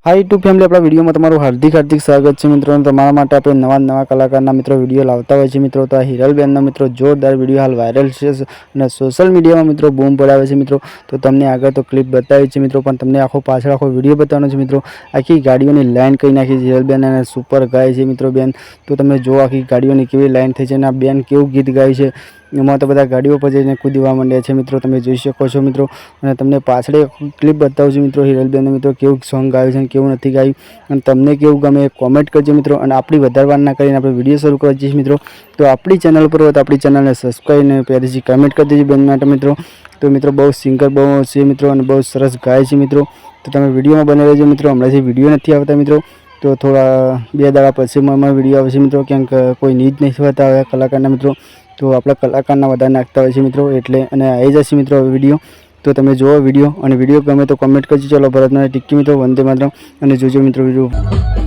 High YouTube family अपना video में तमारू हार्दिक हार्दिक स्वागत है मित्रों। तमारा माटे आपणे नवा नवा कलाकारना मित्रों वीडियो लावता होय छे मित्रों। तो हिरलबेननो मित्रों जोरदार वीडियो हाल वायरल छे अने सोशल मीडिया में मित्रों बूम पड़ावे छे मित्रों। तो तमने आगे तो क्लिप बतावी छे मित्रों, पण तमने आखो पाछळ आखो वीडियो बतावવાનો छे मित्रों। आखी गाड़ीओनी लाइन कई नाखी छे हिरलबेन अने सुपर गाय छे मित्रों बेन। तो तमे जो आखी गाड़ीओनी केवी लाइन थई छे अने आ बेन केवुं गीत गाय छे। एमां तो बधा गाड़ीओ पर जईने कूदवा मांड्या छे मित्रों, तमे जोई शको छो मित्रों। अने तमने पाछळ एक क्लिप बतावुं छुं मित्रों हिरलबेन मित्रों केवुं सॉन्ग गायुं छे केवुं नथी गायुं अने तमने केवुं गमे कॉमेंट करजो मित्रों। अने आपणी वधारे वार ना करीने आपणे विडियो शरू करवा जईए मित्रों। तो आपणी चेनल पर होय तो आपणी चेनलने सब्सक्राइब ने प्यारी सी कमेंट कर देजो बेन माटे मित्रों। तो मित्रों बहुत सिंगर बहुत छे मित्रों अने बहुत सरस गाय छे मित्रों। तो तमे विडियो में बने रहेजो मित्रों। हमणांथी विडियो नथी आवता मित्रों, तो थोड़ा 2 दाड़ा पछी विडियो आवशे मित्रों, केम के कोई नीज नहीं होता हवे कलाकारना मित्रों। तो आपणा कलाकारना वधारे नाखता होय छे मित्रों एटले अने आई जशे मित्रों विडियो। तो तमे जुओ विडियो अने विडियो गमे तो कमेंट करजो। चलो भारत माता टिक्की मित्रों, वंदे मातरम अने जोजो मित्रों विडियो।